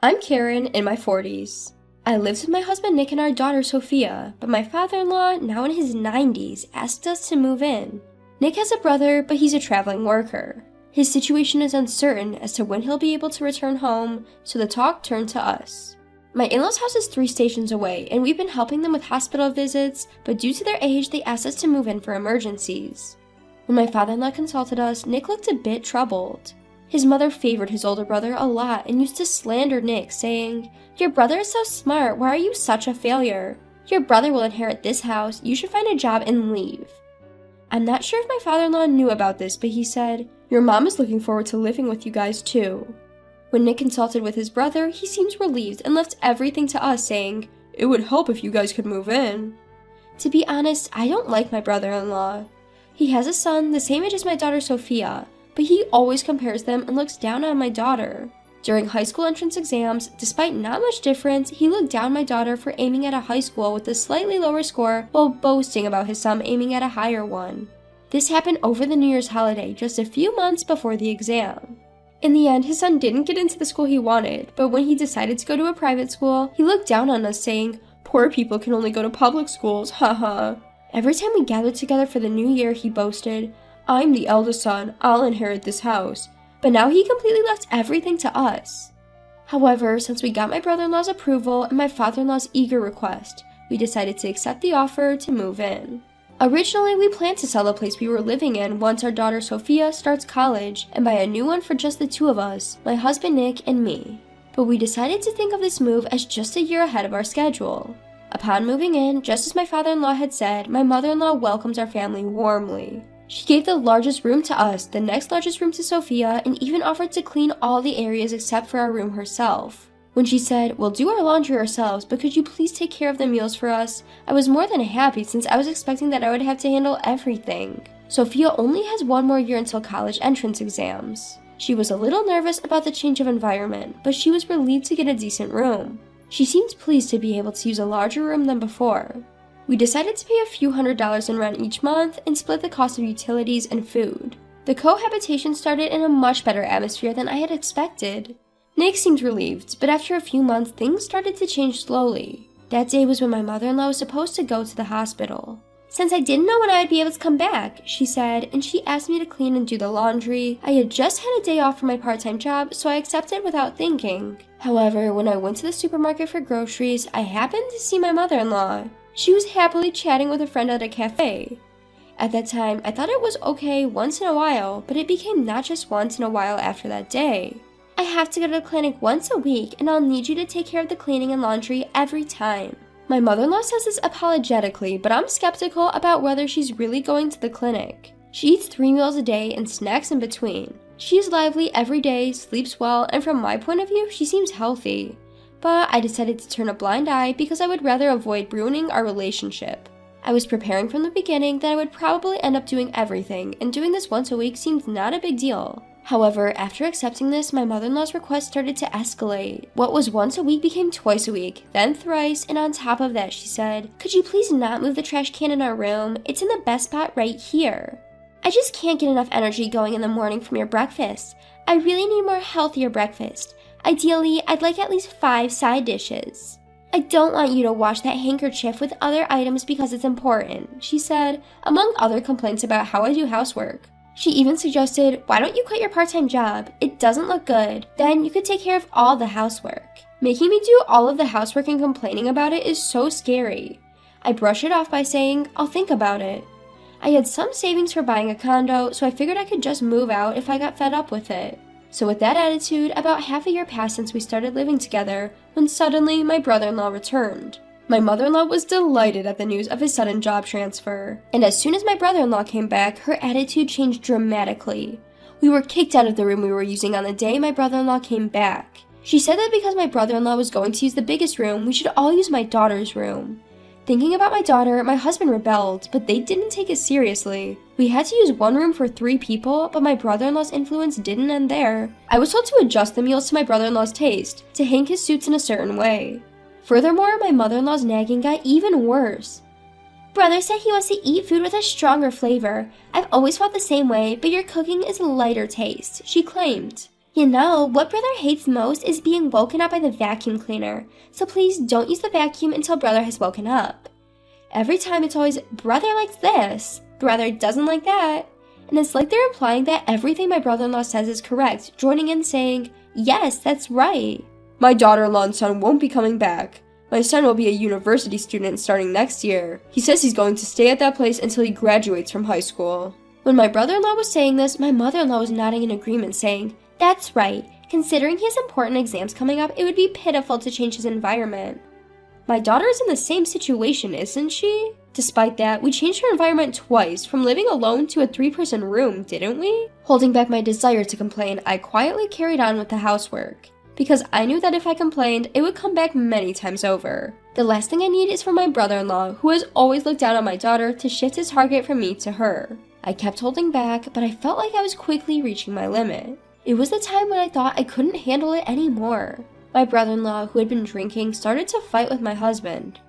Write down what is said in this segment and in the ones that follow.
I'm Karen, in my 40s. I lived with my husband Nick and our daughter Sophia, but my father-in-law, now in his 90s, asked us to move in. Nick has a brother, but he's a traveling worker. His situation is uncertain as to when he'll be able to return home, so the talk turned to us. My in-laws' house is 3 stations away, and we've been helping them with hospital visits, but due to their age, they asked us to move in for emergencies. When my father-in-law consulted us, Nick looked a bit troubled. His mother favored his older brother a lot and used to slander Nick, saying, "Your brother is so smart, why are you such a failure? Your brother will inherit this house, you should find a job and leave." I'm not sure if my father-in-law knew about this, but he said, "Your mom is looking forward to living with you guys too." When Nick consulted with his brother, he seemed relieved and left everything to us, saying, "It would help if you guys could move in." To be honest, I don't like my brother-in-law. He has a son the same age as my daughter Sophia, but he always compares them and looks down on my daughter. During high school entrance exams, despite not much difference, he looked down my daughter for aiming at a high school with a slightly lower score while boasting about his son aiming at a higher one. This happened over the New Year's holiday, just a few months before the exam. In the end, his son didn't get into the school he wanted, but when he decided to go to a private school, he looked down on us saying, "Poor people can only go to public schools, haha." Every time we gathered together for the new year, he boasted, "I'm the eldest son, I'll inherit this house." But now he completely left everything to us. However, since we got my brother-in-law's approval and my father-in-law's eager request, we decided to accept the offer to move in. Originally, we planned to sell the place we were living in once our daughter Sophia starts college and buy a new one for just the 2 of us, my husband Nick and me. But we decided to think of this move as just a year ahead of our schedule. Upon moving in, just as my father-in-law had said, my mother-in-law welcomed our family warmly. She gave the largest room to us, the next largest room to Sophia, and even offered to clean all the areas except for our room herself. When she said, "We'll do our laundry ourselves, but could you please take care of the meals for us?" I was more than happy since I was expecting that I would have to handle everything. Sophia only has 1 more year until college entrance exams. She was a little nervous about the change of environment, but she was relieved to get a decent room. She seemed pleased to be able to use a larger room than before. We decided to pay a few $100s in rent each month and split the cost of utilities and food. The cohabitation started in a much better atmosphere than I had expected. Nick seemed relieved, but after a few months, things started to change slowly. That day was when my mother-in-law was supposed to go to the hospital. Since I didn't know when I would be able to come back, she said, and she asked me to clean and do the laundry. I had just had a day off from my part-time job, so I accepted without thinking. However, when I went to the supermarket for groceries, I happened to see my mother-in-law. She was happily chatting with a friend at a cafe. At that time, I thought it was okay once in a while, but it became not just once in a while after that day. "I have to go to the clinic once a week, and I'll need you to take care of the cleaning and laundry every time." My mother-in-law says this apologetically, but I'm skeptical about whether she's really going to the clinic. She eats 3 meals a day and snacks in between. She is lively every day, sleeps well, and from my point of view, she seems healthy. But I decided to turn a blind eye because I would rather avoid ruining our relationship. I was preparing from the beginning that I would probably end up doing everything, and doing this once a week seemed not a big deal. However, after accepting this, my mother-in-law's request started to escalate. What was once a week became twice a week, then thrice, and on top of that, she said, "Could you please not move the trash can in our room? It's in the best spot right here. I just can't get enough energy going in the morning from your breakfast. I really need more healthier breakfast. Ideally, I'd like at least 5 side dishes. I don't want you to wash that handkerchief with other items because it's important," she said, among other complaints about how I do housework. She even suggested, "Why don't you quit your part-time job? It doesn't look good. Then you could take care of all the housework." Making me do all of the housework and complaining about it is so scary. I brush it off by saying, "I'll think about it." I had some savings for buying a condo, so I figured I could just move out if I got fed up with it. So with that attitude, about half a year passed since we started living together, when suddenly my brother-in-law returned. My mother-in-law was delighted at the news of his sudden job transfer, and as soon as my brother-in-law came back, her attitude changed dramatically. We were kicked out of the room we were using on the day my brother-in-law came back. She said that because my brother-in-law was going to use the biggest room, we should all use my daughter's room. Thinking about my daughter, my husband rebelled, but they didn't take it seriously. We had to use 1 room for 3 people, but my brother-in-law's influence didn't end there. I was told to adjust the meals to my brother-in-law's taste, to hang his suits in a certain way. Furthermore, my mother-in-law's nagging got even worse. "Brother said he wants to eat food with a stronger flavor. I've always felt the same way, but your cooking is a lighter taste," she claimed. You know, what brother hates most is being woken up by the vacuum cleaner, so please don't use the vacuum until brother has woken up. Every time it's always, brother likes this, brother doesn't like that, and it's like they're implying that everything my brother-in-law says is correct, joining in saying, yes, that's right. My daughter-in-law and son won't be coming back. My son will be a university student starting next year. He says he's going to stay at that place until he graduates from high school. When my brother-in-law was saying this, my mother-in-law was nodding in agreement, saying, that's right. Considering he has important exams coming up, it would be pitiful to change his environment. My daughter is in the same situation, isn't she? Despite that, we changed her environment twice, from living alone to a 3-person room, didn't we? Holding back my desire to complain, I quietly carried on with the housework, because I knew that if I complained, it would come back many times over. The last thing I need is for my brother-in-law, who has always looked down on my daughter, to shift his target from me to her. I kept holding back, but I felt like I was quickly reaching my limit. It was the time when I thought I couldn't handle it anymore. My brother-in-law, who had been drinking, started to fight with my husband.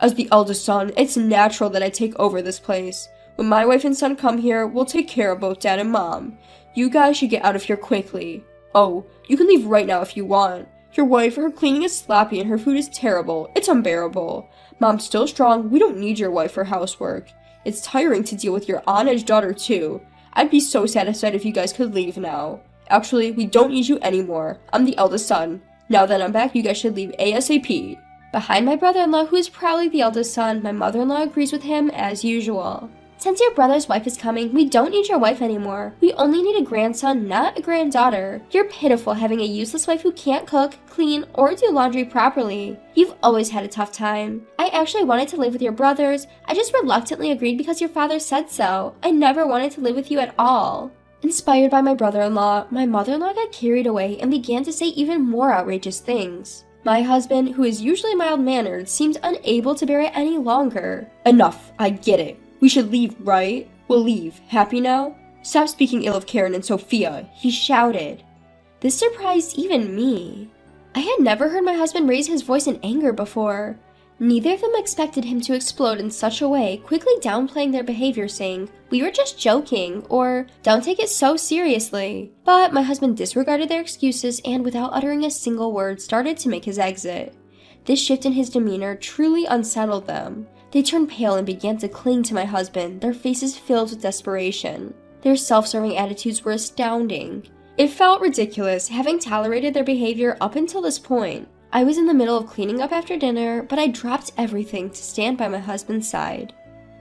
As the eldest son, it's natural that I take over this place. When my wife and son come here, we'll take care of both dad and mom. You guys should get out of here quickly. Oh, you can leave right now if you want. Your wife, her cleaning is sloppy and her food is terrible. It's unbearable. Mom's still strong. We don't need your wife for housework. It's tiring to deal with your on-edge daughter too. I'd be so satisfied if you guys could leave now. Actually, we don't need you anymore. I'm the eldest son. Now that I'm back, you guys should leave ASAP. Behind my brother-in-law, who is proudly the eldest son, my mother-in-law agrees with him as usual. Since your brother's wife is coming, we don't need your wife anymore. We only need a grandson, not a granddaughter. You're pitiful having a useless wife who can't cook, clean, or do laundry properly. You've always had a tough time. I actually wanted to live with your brothers. I just reluctantly agreed because your father said so. I never wanted to live with you at all. Inspired by my brother-in-law, my mother-in-law got carried away and began to say even more outrageous things. My husband, who is usually mild-mannered, seemed unable to bear it any longer. Enough, I get it. We should leave, right? We'll leave. Happy now? Stop speaking ill of Karen and Sophia, he shouted. This surprised even me. I had never heard my husband raise his voice in anger before. Neither of them expected him to explode in such a way, quickly downplaying their behavior, saying, we were just joking, or don't take it so seriously. But my husband disregarded their excuses and, without uttering a single word, started to make his exit. This shift in his demeanor truly unsettled them. They turned pale and began to cling to my husband, their faces filled with desperation. Their self-serving attitudes were astounding. It felt ridiculous, having tolerated their behavior up until this point. I was in the middle of cleaning up after dinner, but I dropped everything to stand by my husband's side.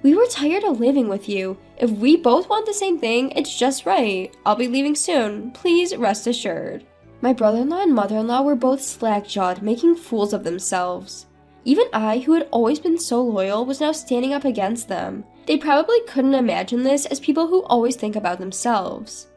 We were tired of living with you. If we both want the same thing, it's just right. I'll be leaving soon. Please rest assured. My brother-in-law and mother-in-law were both slack-jawed, making fools of themselves. Even I, who had always been so loyal, was now standing up against them. They probably couldn't imagine this as people who always think about themselves.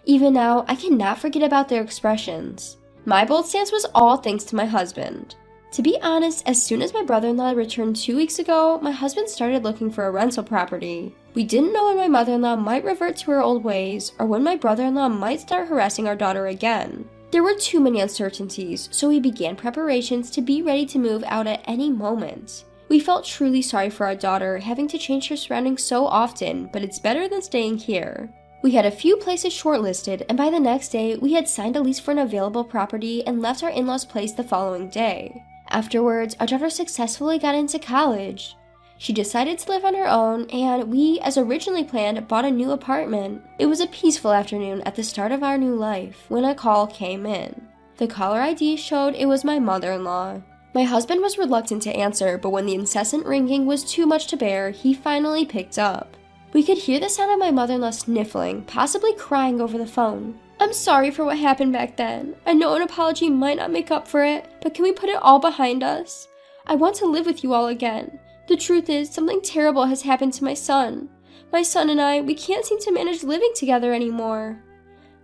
Even now, I cannot forget about their expressions. My bold stance was all thanks to my husband. To be honest, as soon as my brother-in-law returned 2 weeks ago, my husband started looking for a rental property. We didn't know when my mother-in-law might revert to her old ways, or when my brother-in-law might start harassing our daughter again. There were too many uncertainties, so we began preparations to be ready to move out at any moment. We felt truly sorry for our daughter, having to change her surroundings so often, but it's better than staying here. We had a few places shortlisted, and by the next day, we had signed a lease for an available property and left our in-laws' place the following day. Afterwards, our daughter successfully got into college. She decided to live on her own, and we, as originally planned, bought a new apartment. It was a peaceful afternoon at the start of our new life when a call came in. The caller ID showed it was my mother-in-law. My husband was reluctant to answer, but when the incessant ringing was too much to bear, he finally picked up. We could hear the sound of my mother-in-law sniffling, possibly crying over the phone. I'm sorry for what happened back then. I know an apology might not make up for it, but can we put it all behind us? I want to live with you all again. The truth is, something terrible has happened to my son. My son and I, we can't seem to manage living together anymore.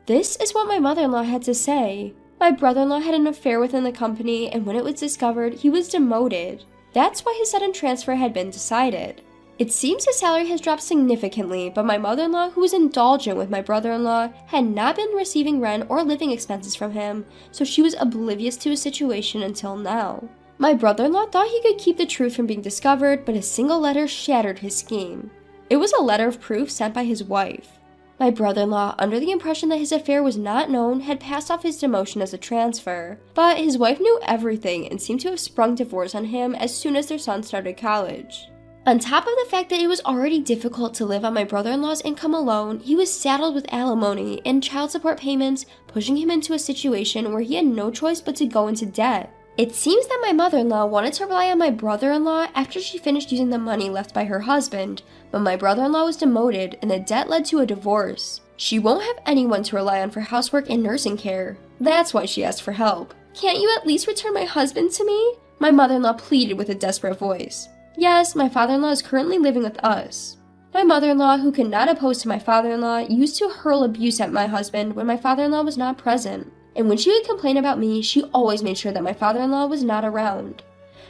This is what my mother-in-law had to say. My brother-in-law had an affair within the company, and when it was discovered, he was demoted. That's why his sudden transfer had been decided. It seems his salary has dropped significantly, but my mother-in-law, who was indulgent with my brother-in-law, had not been receiving rent or living expenses from him, so she was oblivious to his situation until now. My brother-in-law thought he could keep the truth from being discovered, but a single letter shattered his scheme. It was a letter of proof sent by his wife. My brother-in-law, under the impression that his affair was not known, had passed off his demotion as a transfer, but his wife knew everything and seemed to have sprung divorce on him as soon as their son started college. On top of the fact that it was already difficult to live on my brother-in-law's income alone, he was saddled with alimony and child support payments, pushing him into a situation where he had no choice but to go into debt. It seems that my mother-in-law wanted to rely on my brother-in-law after she finished using the money left by her husband, but my brother-in-law was demoted and the debt led to a divorce. She won't have anyone to rely on for housework and nursing care. That's why she asked for help. "Can't you at least return my husband to me?" my mother-in-law pleaded with a desperate voice. Yes, my father-in-law is currently living with us. My mother-in-law, who could not oppose to my father-in-law, used to hurl abuse at my husband when my father-in-law was not present. And when she would complain about me, she always made sure that my father-in-law was not around.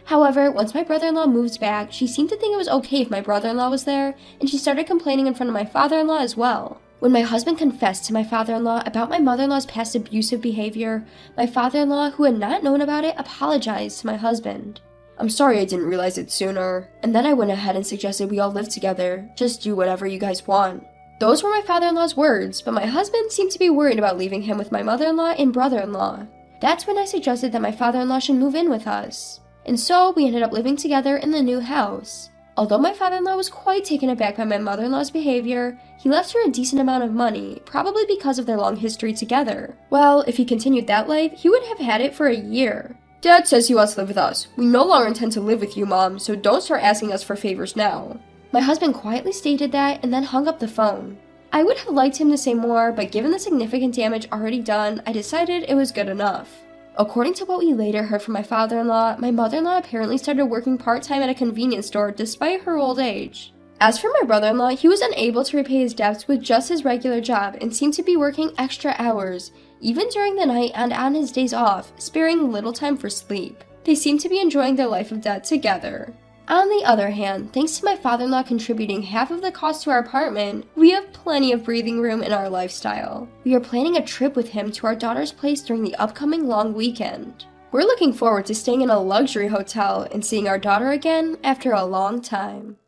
However, once my brother-in-law moved back, she seemed to think it was okay if my brother-in-law was there, and she started complaining in front of my father-in-law as well. When my husband confessed to my father-in-law about my mother-in-law's past abusive behavior, my father-in-law, who had not known about it, apologized to my husband. "I'm sorry I didn't realize it sooner." And then I went ahead and suggested we all live together. "Just do whatever you guys want." Those were my father-in-law's words, but my husband seemed to be worried about leaving him with my mother-in-law and brother-in-law. That's when I suggested that my father-in-law should move in with us. And so we ended up living together in the new house. Although my father-in-law was quite taken aback by my mother-in-law's behavior, he left her a decent amount of money, probably because of their long history together. Well, if he continued that life, he would have had it for a year. "Dad says he wants to live with us. We no longer intend to live with you, Mom, so don't start asking us for favors now." My husband quietly stated that and then hung up the phone. I would have liked him to say more, but given the significant damage already done, I decided it was good enough. According to what we later heard from my father-in-law, my mother-in-law apparently started working part-time at a convenience store despite her old age. As for my brother-in-law, he was unable to repay his debts with just his regular job and seemed to be working extra hours, even during the night and on his days off, sparing little time for sleep. They seemed to be enjoying their life of debt together. On the other hand, thanks to my father-in-law contributing half of the cost to our apartment, we have plenty of breathing room in our lifestyle. We are planning a trip with him to our daughter's place during the upcoming long weekend. We're looking forward to staying in a luxury hotel and seeing our daughter again after a long time.